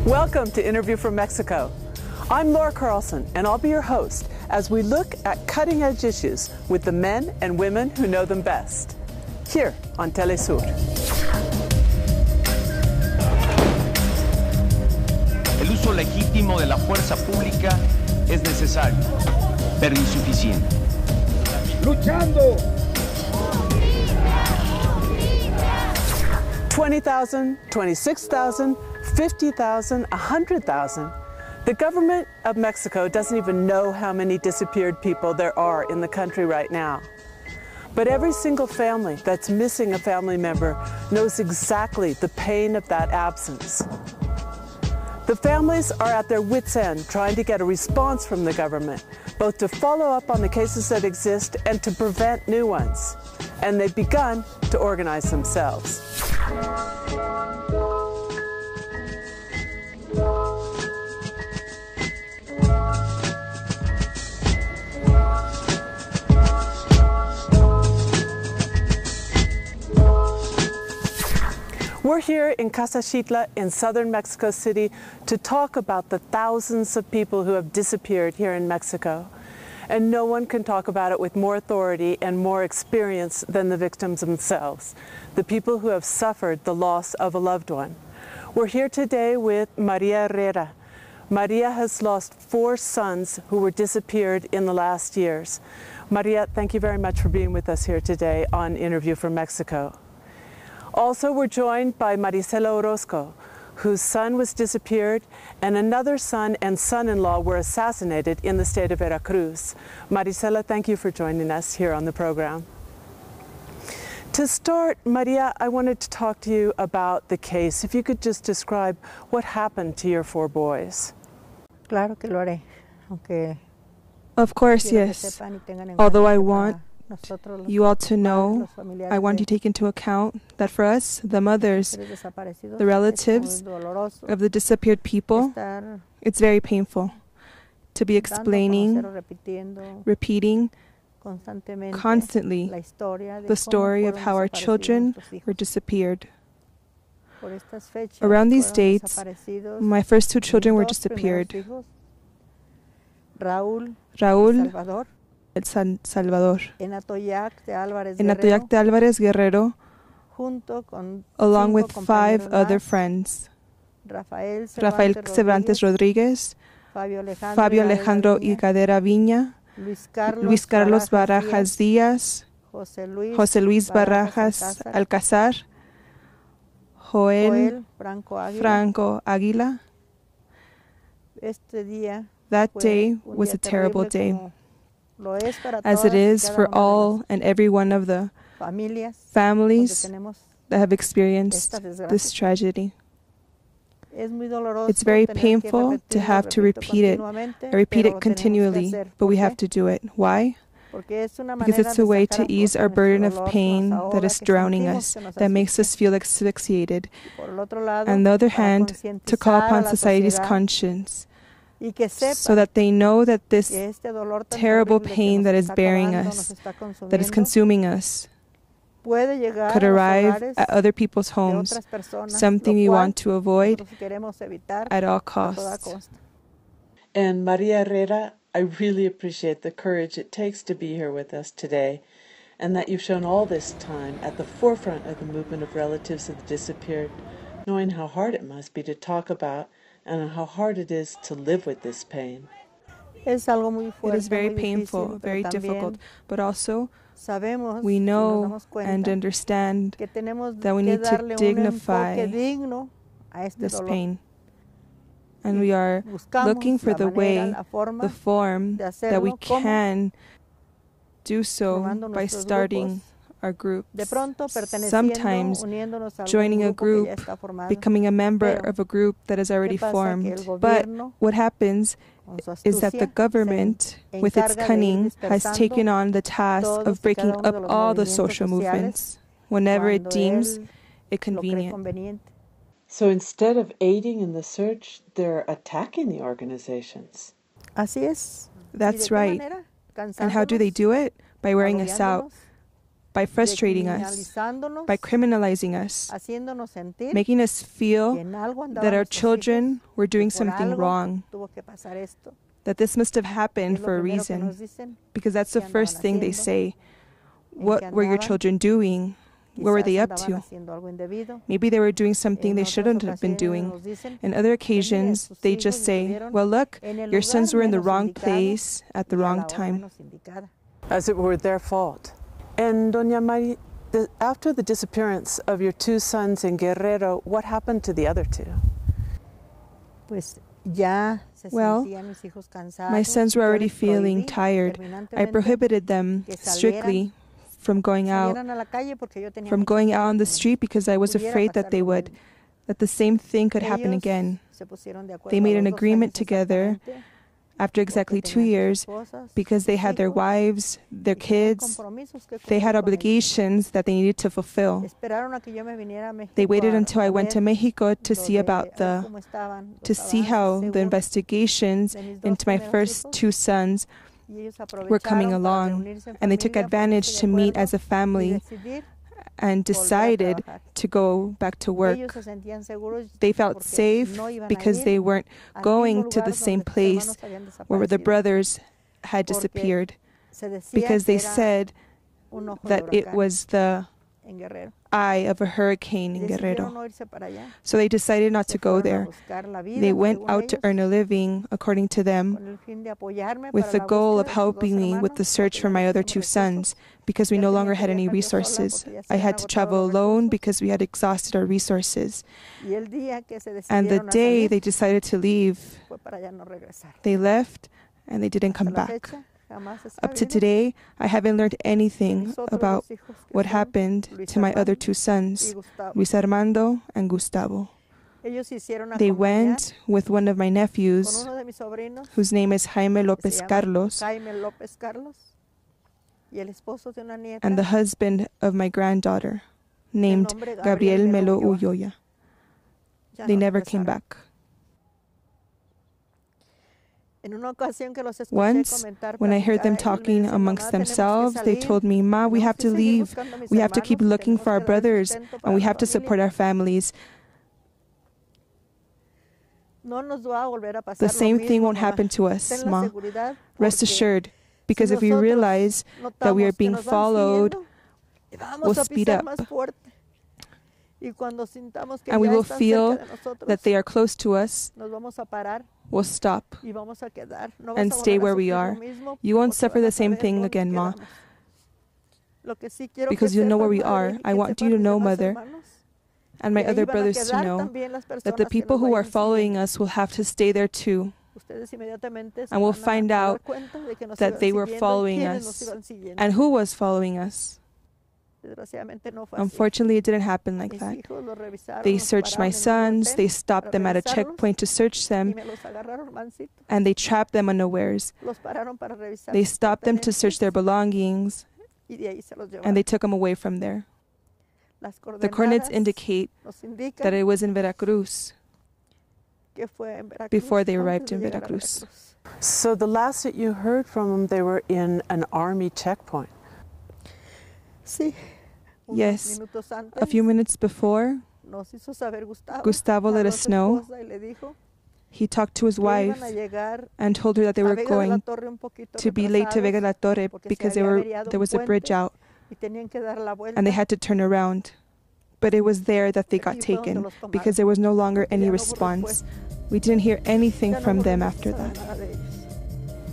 Welcome to Interview from Mexico. I'm Laura Carlsen, and I'll be your host as we look at cutting-edge issues with the men and women who know them best, here on teleSUR. El uso legítimo de la fuerza pública es necesario, pero insuficiente. ¡Luchando! 20,000, 26,000, 50,000, 100,000. The government of Mexico doesn't even know how many disappeared people there are in the country right now. But every single family that's missing a family member knows exactly the pain of that absence. The families are at their wits' end trying to get a response from the government, both to follow up on the cases that exist and to prevent new ones. And they've begun to organize themselves. We're here in Casa Xitla in southern Mexico City to talk about the thousands of people who have disappeared here in Mexico. And no one can talk about it with more authority and more experience than the victims themselves, the people who have suffered the loss of a loved one. We're here today with Maria Herrera. Maria has lost 4 sons who were disappeared in the last years. Maria, thank you very much for being with us here today on Interview from Mexico. Also, we're joined by Maricela Orozco, whose son was disappeared, and another son and son-in-law were assassinated in the state of Veracruz. Maricela, thank you for joining us here on the program. To start, Maria, I wanted to talk to you about the case. If you could just describe what happened to your 4 boys. Claro que lo haré, aunque of course, yes. Although I want you all to know, I want you to take into account that for us, the mothers, the relatives of the disappeared people, it's very painful to be explaining, repeating constantly the story of how our children were disappeared. Around these dates, my first 2 children were disappeared. Raúl El Salvador, en Atoyac de Álvarez Guerrero, along with 5 other friends, Rafael Cervantes Rodríguez, Fabio Alejandro Higadera Viña, Luis Carlos Barajas Díaz, José Luis Barajas Alcázar, Joel Franco Águila. That day was a terrible day, as it is for all and every one of the families that have experienced this tragedy. It's very painful to have to repeat it. I repeat it continually, but we have to do it. Why? Because it's a way to ease our burden of pain that is drowning us, that makes us feel asphyxiated. On the other hand, to call upon society's conscience, so that they know that this terrible pain that is bearing us, that is consuming us, could arrive at other people's homes, something we want to avoid at all costs. And Maria Herrera, I really appreciate the courage it takes to be here with us today, and that you've shown all this time at the forefront of the movement of relatives of the disappeared, knowing how hard it must be to talk about and how hard it is to live with this pain. It is very painful, very difficult, but also we know and understand that we need to dignify this pain. And we are looking for the way, the form that we can do so by starting our groups. Sometimes joining a group, becoming a member of a group that is already formed. But what happens is that the government, with its cunning, has taken on the task of breaking up all the social movements whenever it deems it convenient. So instead of aiding in the search, they're attacking the organizations. That's right. And how do they do it? By wearing us out, by frustrating us, by criminalizing us, making us feel that our children were doing something wrong, that this must have happened for a reason, because that's the first thing they say. What were your children doing? What were they up to? Maybe they were doing something they shouldn't have been doing. In other occasions, they just say, well, look, your sons were in the wrong place at the wrong time. As it were their fault. And Doña Mari, after the disappearance of your 2 sons in Guerrero, what happened to the other 2? Well, my sons were already feeling tired. I prohibited them strictly from going out on the street because I was afraid that the same thing could happen again. They made an agreement together after exactly 2 years because they had their wives, their kids. They had obligations that they needed to fulfill. They waited until I went to Mexico to see how the investigations into my first 2 sons were coming along, and they took advantage to meet as a family and decided to go back to work. They felt safe because they weren't going to the same place where the brothers had disappeared, because they said that it was the eye of a hurricane in Guerrero. So they decided not to go there. They went out to earn a living, according to them, with the goal of helping me with the search for my other 2 sons, because we no longer had any resources. I had to travel alone because we had exhausted our resources. And the day they decided to leave, they left and they didn't come back. Up to today, I haven't learned anything about what happened to my other 2 sons, Luis Armando and Gustavo. They went with one of my nephews, whose name is Jaime López Carlos, and the husband of my granddaughter, named Gabriel Melo Ulloya. They never came back. Once, when I heard them talking amongst themselves, they told me, "Ma, we have to leave. We have to keep looking for our brothers, and we have to support our families. The same thing won't happen to us, Ma. Rest assured, because if we realize that we are being followed, we'll speed up. And we will feel that they are close to us. We'll stop and stay where we are. You won't suffer the same thing again, Ma, because you know where we are. I want you to know, Mother, and my other brothers to know, that the people who are following us will have to stay there too. And we'll find out that they were following us and who was following us." Unfortunately, it didn't happen like that. They searched my sons, they stopped them at a checkpoint to search them, and they trapped them unawares. They stopped them to search their belongings, and they took them away from there. The coordinates indicate that it was in Veracruz, before they arrived in Veracruz. So the last that you heard from them, they were in an army checkpoint. Yes, a few minutes before, Gustavo let us know. He talked to his wife and told her that they were going to be late to Vega La Torre because there was a bridge out and they had to turn around. But it was there that they got taken because there was no longer any response. We didn't hear anything from them after that.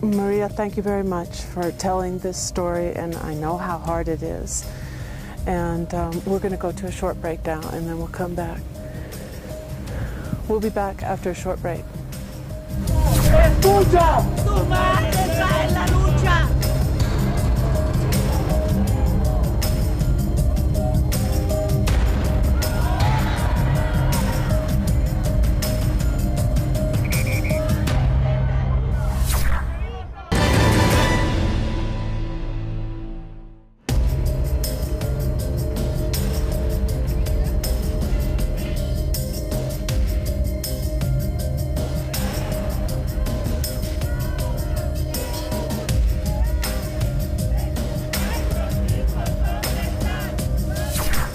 Maria, thank you very much for telling this story, and I know how hard it is. And we're going to go to a short break now, and then we'll come back. We'll be back after a short break. ¡Escucha! ¡Tu madre está en la lucha!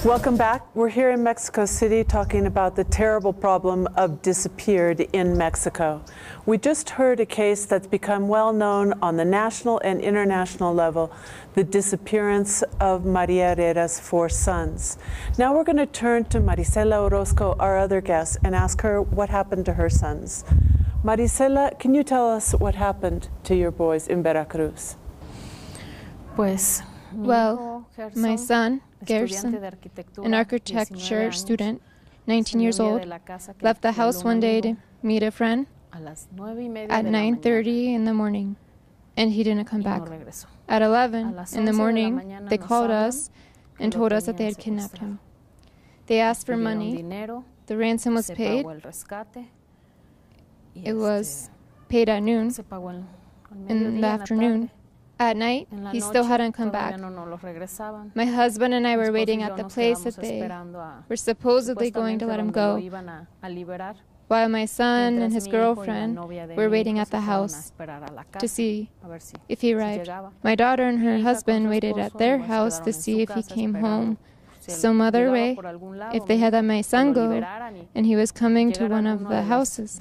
Welcome back. We're here in Mexico City talking about the terrible problem of disappeared in Mexico. We just heard a case that's become well known on the national and international level, the disappearance of Maria Herrera's 4 sons. Now we're going to turn to Maricela Orozco, our other guest, and ask her what happened to her sons. Maricela, can you tell us what happened to your boys in Veracruz? Well, my son, Gerson, an architecture student, 19 years old, left the house one day to meet a friend at 9:30 in the morning, and he didn't come back. At 11 in the morning, they called us and told us that they had kidnapped him. They asked for money. The ransom was paid. It was paid at noon, in the afternoon. At night, he still hadn't come back. My husband and I were waiting at the place that they were supposedly going to let him go, while my son and his girlfriend were waiting at the house to see if he arrived. My daughter and her husband waited at their house to see if he came home some other way, if they had let my son go and he was coming to one of the houses.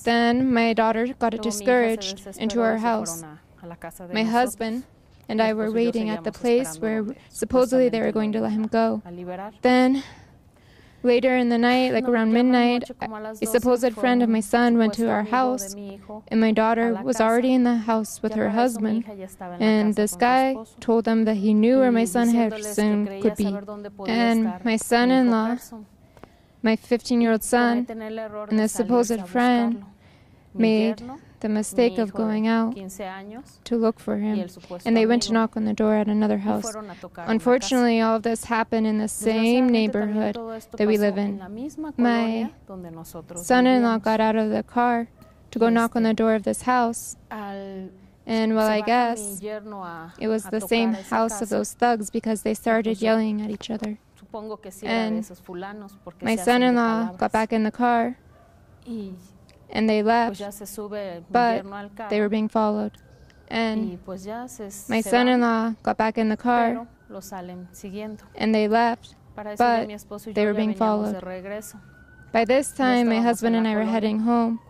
Then my daughter got discouraged into our house. My husband and I were waiting at the place where supposedly they were going to let him go. Then, later in the night, like around midnight, a supposed friend of my son went to our house, and my daughter was already in the house with her husband, and this guy told them that he knew where my son Gerson could be. And my son-in-law, my 15-year-old son, and the supposed friend made the mistake of going out to look for him, and they went to knock on the door at another house. Unfortunately, all of this happened in the same neighborhood that we live in. My son-in-law got out of the car to go knock on the door of this house, and well, I guess it was the same house of those thugs because they started yelling at each other. And my son-in-law got back in the car, and they left, but they were being followed. And my son-in-law got back in the car, and they left, but they were being followed. By this time, my husband and I were heading home.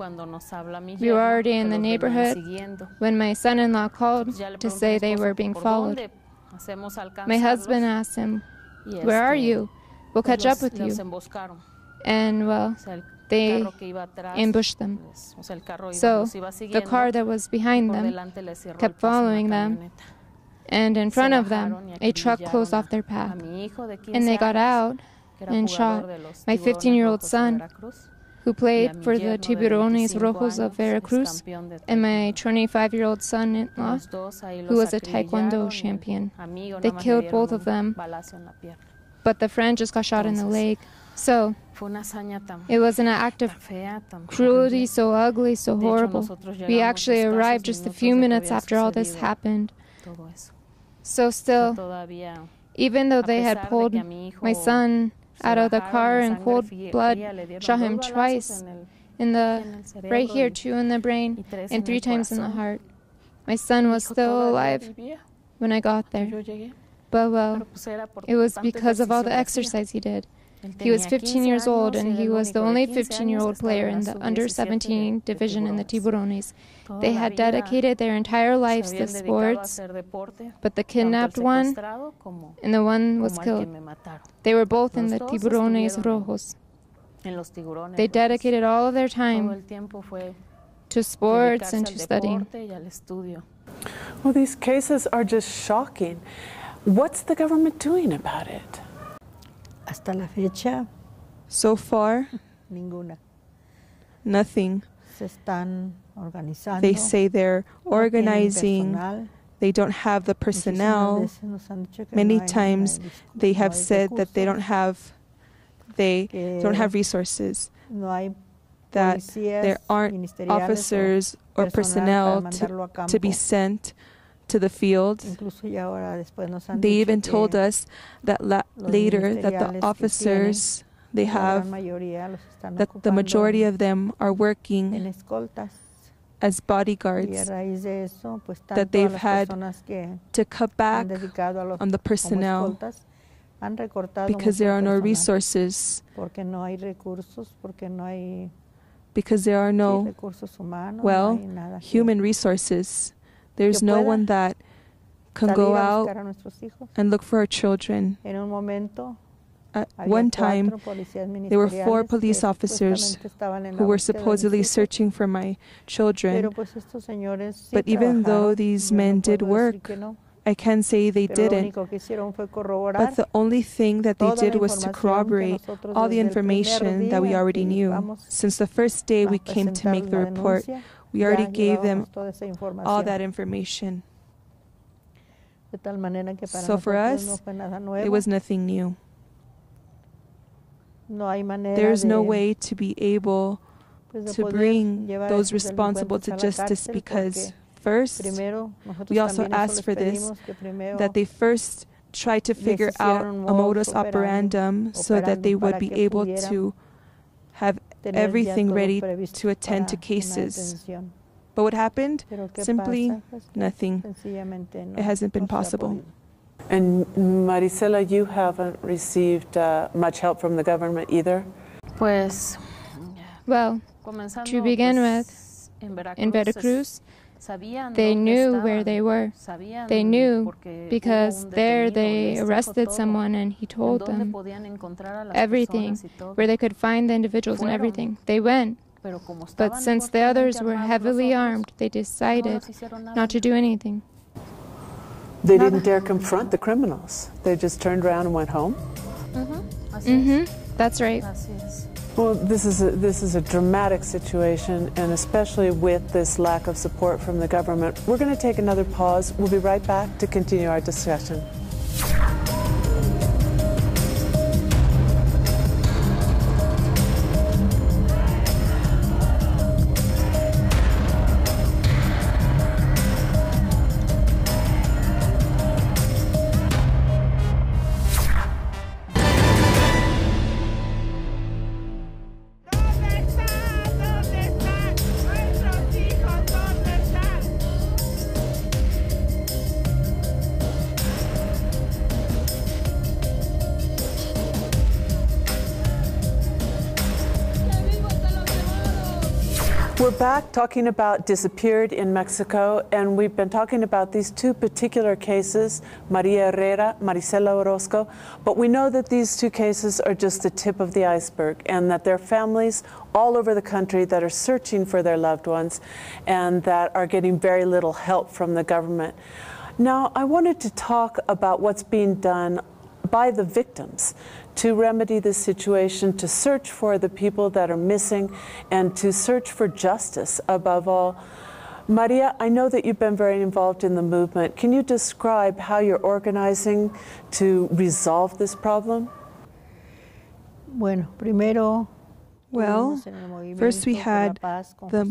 We were already in the neighborhood when my son-in-law called to say they were being followed. My husband asked him, "Where are you? We'll catch up with you." And well, they ambushed them. So the car that was behind them kept following them, and in front of them, a truck closed off their path. And they got out and shot my 15-year-old son, who played for the Tiburones Rojos of Veracruz, and my 25-year-old son-in-law, who was a Taekwondo champion. They killed both of them, but the friend just got shot in the leg. So it was an act of cruelty so ugly, so horrible. We actually arrived just a few minutes after all this happened. So still, even though they had pulled my son out of the car in cold blood, shot him twice, right here, 2 in the brain, and 3 times in the heart, my son was still alive when I got there. But well, it was because of all the exercise he did. He was 15 years old, and he was the only 15-year-old player in the under-17 division in the Tiburones. They had dedicated their entire lives to sports, but the kidnapped one and the one was killed. They were both in the Tiburones Rojos. They dedicated all of their time to sports and to studying. Well, these cases are just shocking. What's the government doing about it? Hasta la fecha, so far, ninguna. Nothing. Se están organizando. They say they're organizing. They don't have the personnel. Many times they have said that they don't have resources, that there aren't officers or personnel to be sent to the field. They even told us that later that the officers they have, that the majority of them are working as bodyguards, that they've had to cut back on the personnel, because there are no resources, because there are no, well, human resources. There's no one that can go out and look for our children. At one time, there were 4 police officers who were supposedly searching for my children. But even though these men did work, I can say they didn't. But the only thing that they did was to corroborate all the information that we already knew. Since the first day we came to make the report, we already gave them all that information. So for us, it was nothing new. There's no way to be able to bring those responsible to justice because first, we also asked for this, that they first try to figure out a modus operandum so that they would be able to have everything ready to attend to cases. But what happened? Simply nothing. It hasn't been possible. And Maricela, you haven't received much help from the government either? Well, to begin with, in Veracruz, they knew where they were. They knew because there they arrested someone and he told them everything, where they could find the individuals and everything. They went. But since the others were heavily armed, they decided not to do anything. They didn't dare confront the criminals. They just turned around and went home? That's right. Well, this is a dramatic situation, and especially with this lack of support from the government. We're going to take another pause. We'll be right back to continue our discussion. We're back talking about disappeared in Mexico, and we've been talking about these 2 particular cases, Maria Herrera, Maricela Orozco, but we know that these 2 cases are just the tip of the iceberg and that there are families all over the country that are searching for their loved ones and that are getting very little help from the government. Now, I wanted to talk about what's being done by the victims to remedy this situation, to search for the people that are missing, and to search for justice above all. Maria, I know that you've been very involved in the movement. Can you describe how you're organizing to resolve this problem? Well, first we had the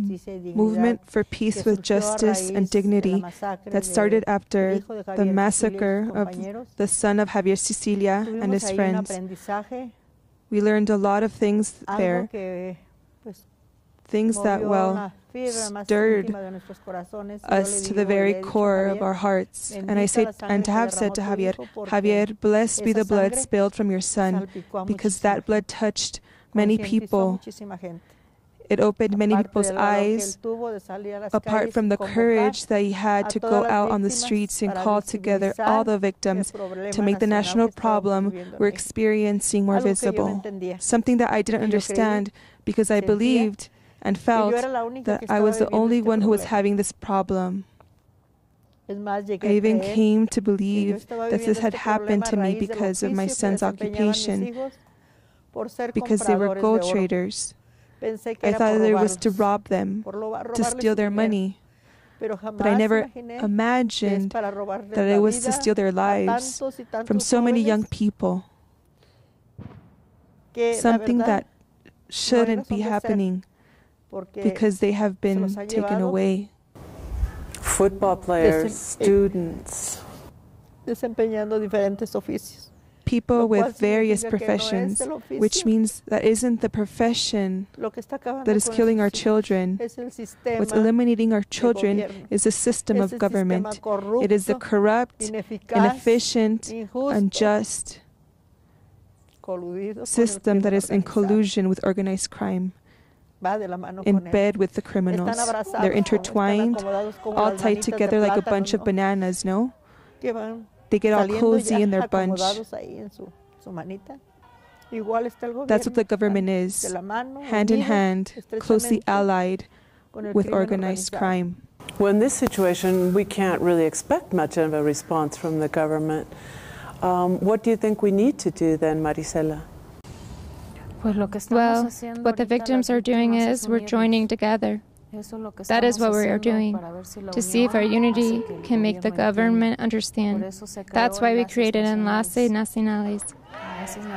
movement for peace with justice and dignity that started after the massacre of the son of Javier Sicilia and his friends. We learned a lot of things there, things that, well, stirred us to the very core of our hearts. And I said, and to have said to Javier, Javier, blessed be the blood spilled from your son, because that blood touched many people. It opened many people's eyes, apart from the courage that he had to go out on the streets and call together all the victims to make the national problem we're experiencing more visible. Something that I didn't understand because I believed and felt that I was the only one who was having this problem. I even came to believe that this had happened to me because of my son's occupation, because they were gold traders. I thought that it was to rob them, to steal their money. But I never imagined that it was to steal their lives from so many young people. Something that shouldn't be happening because they have been taken away. Football players, students. Desempeñando diferentes oficios. People with various professions, which means that isn't the profession that is killing our children. What's eliminating our children is the system of government. It is the corrupt, inefficient, unjust, system that is in collusion with organized crime, in bed with the criminals. They're intertwined, all tied together like a bunch of bananas, no? They get all cozy in their bunch. That's what the government is, hand in hand, closely allied with organized crime. Well, in this situation, we can't really expect much of a response from the government. What do you think we need to do then, Maricela? Well, what the victims are doing is we're joining together. That is what we are doing, to see if our unity can make the government understand. That's why we created Enlace Nacionales.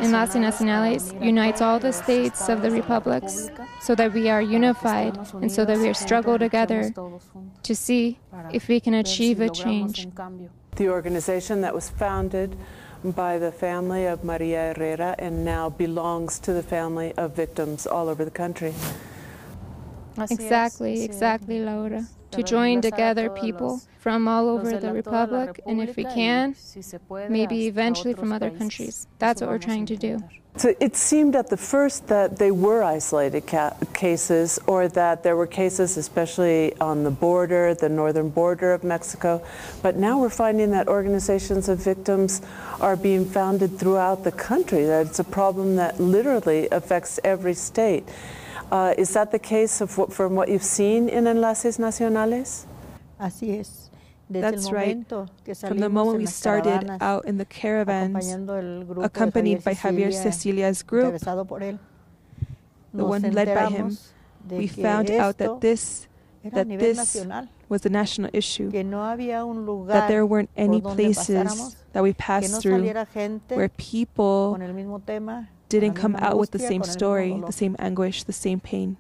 Enlace Nacionales unites all the states of the republics so that we are unified and so that we are struggle together to see if we can achieve a change. The organization that was founded by the family of Maria Herrera and now belongs to the family of victims all over the country. Exactly, Laura. To join together people from all over the Republic, and if we can, maybe eventually from other countries. That's what we're trying to do. So it seemed at the first that they were isolated cases, or that there were cases especially on the border, the northern border of Mexico, but now we're finding that organizations of victims are being founded throughout the country, that it's a problem that literally affects every state. Is that the case from what you've seen in Enlaces Nacionales? Así es. That's right. From the moment we started out in the caravans, accompanied by Javier Cecilia's group, the one led by him, we found out that this was a national issue, that there weren't any places that we passed through where people didn't come out with the same story, the same anguish, the same pain.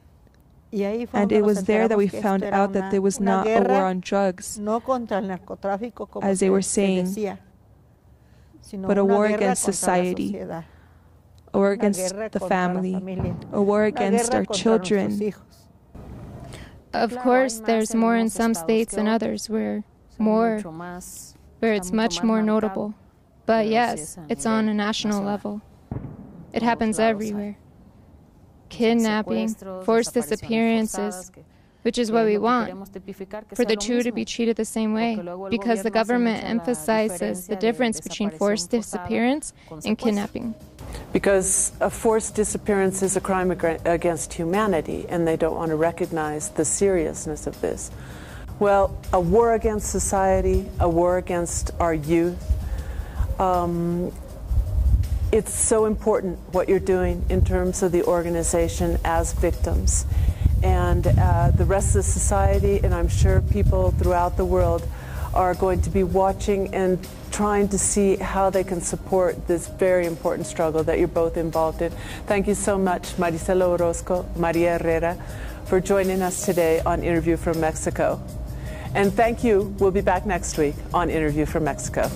And it was there that we found out that there was not a war on drugs, as they were saying, but a war against society, a war against the family, a war against our children. Of course, there's more in some states than others where it's much more notable. But yes, it's on a national level. It happens everywhere. Kidnapping, forced disappearances, which is what we want, for the two to be treated the same way, because the government emphasizes the difference between forced disappearance and kidnapping. Because a forced disappearance is a crime against humanity, and they don't want to recognize the seriousness of this. Well, a war against society, a war against our youth, it's so important what you're doing in terms of the organization as victims. And the rest of the society, and I'm sure people throughout the world, are going to be watching and trying to see how they can support this very important struggle that you're both involved in. Thank you so much, Maricela Orozco, Maria Herrera, for joining us today on Interview from Mexico. And thank you. We'll be back next week on Interview from Mexico.